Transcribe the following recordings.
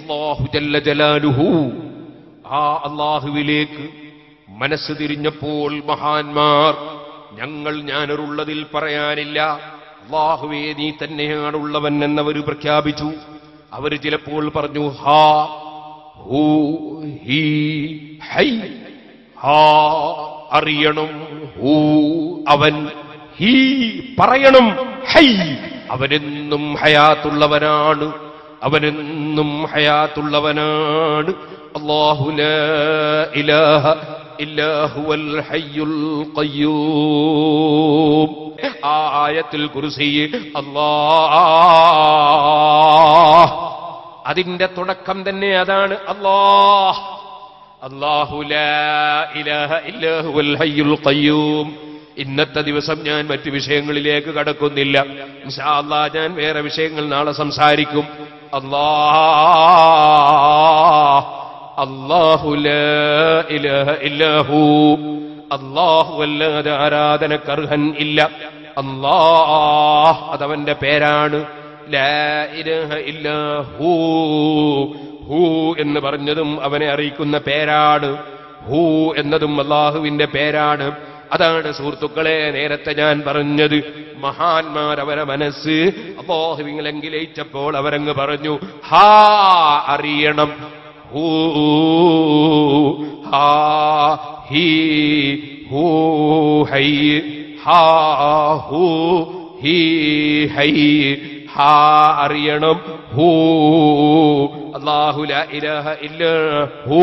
അല്ലാഹു ജല്ല ജലാലുഹു ആ അല്ലാഹുവിലേക്ക് മനസ്സ് തിരിഞ്ഞപ്പോൾ മഹാന്മാർ ഞാനൊരുള്ളതിൽ പറയാനില്ല, അല്ലാഹുവേ നീ തന്നെയാണുള്ളവൻ എന്നവർ പ്രഖ്യാപിച്ചു. അവർ ചിലപ്പോൾ പറഞ്ഞു ഹാ ഹൂ ഹീ ഹൈ, ഹാ അറിയണം, ഹൂ അവൻ, ഹീ പറയണം, ഹൈ അവനെന്നും ഹയാത്തുള്ളവനാണ്, അവനെന്നും ഹയാത്തുള്ളവനാണ്. അല്ലാഹു ലാ ഇലാഹ ഇല്ലാ ഹുവൽ ഹയ്യുൽ ഖയ്യൂം. ആയത്തുൽ കുർസി അല്ലാഹ്, അതിന്റെ തുടക്കം തന്നെ അതാണ്. അല്ലാഹു ലാ ഇലാഹ ഇല്ലാ ഹുവൽ ഹയ്യുൽ ഖയ്യൂം. ഇന്നത്തെ ദിവസം ഞാൻ മറ്റു വിഷയങ്ങളിലേക്ക് കടക്കുന്നില്ല. ഇൻഷാ അല്ലാഹ് ഞാൻ വേറെ വിഷയങ്ങൾ നാളെ സംസാരിക്കും. അല്ലാഹു ലാ ഇലാഹ ഇല്ലാ ഹു, അല്ലാഹു അല്ലാതെ ആരാധനക്കർഹൻ ഇല്ല. അല്ലാഹ് അതവന്റെ പേരാണ്. ലാ ഇലാഹ ഇല്ലാ ഹു, ഹു എന്ന് പറഞ്ഞതും അവനെ അറിയിക്കുന്ന പേരാണ്. ഹു എന്നതും അല്ലാഹുവിന്റെ പേരാണ്. അതാണ് സുഹൃത്തുക്കളെ നേരത്തെ ഞാൻ പറഞ്ഞത്. മഹാന്മാർ അവരെ മനസ്സ് അല്ലാഹുവിലേക്ക് ലയിച്ചപ്പോൾ അവരങ്ങ് പറഞ്ഞു ഹാ അറിയണം, ഹൂ ഹാ ഹീ ഹൂ ഹൈ, ഹാ ഹൂ ഹീ ഹൈ, ഹാ അറിയണം, ഹൂ അല്ലാഹു ലാ ഇലാഹ ഇല്ലാ ഹൂ.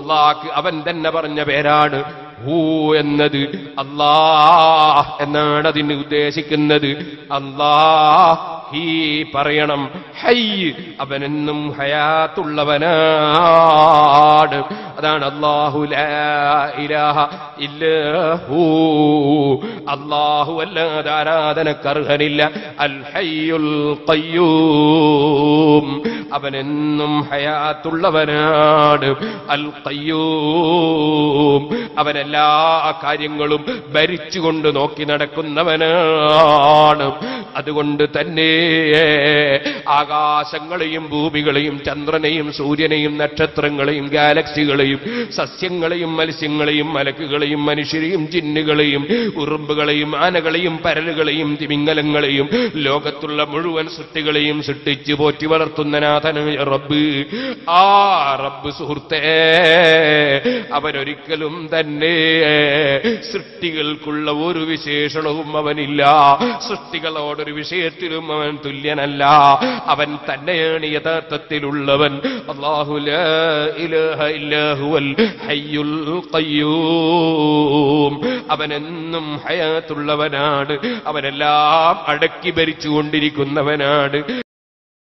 അല്ലാഹ് അവൻ തന്നെ പറഞ്ഞ പേരാണ്. ഹൂ എന്നത് അല്ലാഹ് എന്നാണ് അതിന് ഉദ്ദേശിക്കുന്നത്. അല്ലാഹ് ഹീ പറയണം, ഹൈ അവനെന്നും ഹയാത്തുള്ളവനാണ്. അതാണ് അല്ലാഹു ലാ ഇലാഹ ഇല്ലാ ഹു, അല്ലാഹു അല്ലാതെ ആരാധനക്കർഹനില്ല. അൽ ഹയ്യുൽ ഖയ്യൂം അവനെന്നും ഹയാത്തുള്ളവനാണ്. അൽ ഖയ്യൂം അവനെല്ലാ കാര്യങ്ങളും ഭരിച്ചുകൊണ്ട് നോക്കി നടക്കുന്നവനാണ്. അതുകൊണ്ട് തന്നെ ആകാശങ്ങളെയും ഭൂമികളെയും ചന്ദ്രനെയും സൂര്യനെയും നക്ഷത്രങ്ങളെയും ഗാലക്സികളെയും സസ്യങ്ങളെയും മത്സ്യങ്ങളെയും മലക്കുകളെയും മനുഷ്യരെയും ജിന്നുകളെയും ഉറുമ്പുകളെയും ആനകളെയും പരലുകളെയും തിമിംഗലങ്ങളെയും ലോകത്തുള്ള മുഴുവൻ സൃഷ്ടികളെയും സൃഷ്ടിച്ച് പോറ്റി വളർത്തുന്ന നാഥനായ റബ്ബ്, ആ റബ്ബ് സുഹൃത്തേ അവനൊരിക്കലും തന്നെ സൃഷ്ടികൾക്കുള്ള ഒരു വിശേഷണവും അവനില്ല. സൃഷ്ടികളോടൊരു വിഷയത്തിലും അവൻ തുല്യനല്ല. അവൻ തന്നെയാണ് യഥാർത്ഥത്തിലുള്ളവൻ. അല്ലാഹു ലാ ഇലാഹ ഇല്ലാ ഹുവൽ ഹയ്യുൽ ഖയ്യൂം അവനെന്നും ഹയാത്തുള്ളവനാണ്. അവനെല്ലാം അടക്കി ഭരിച്ചുകൊണ്ടിരിക്കുന്നവനാണ്.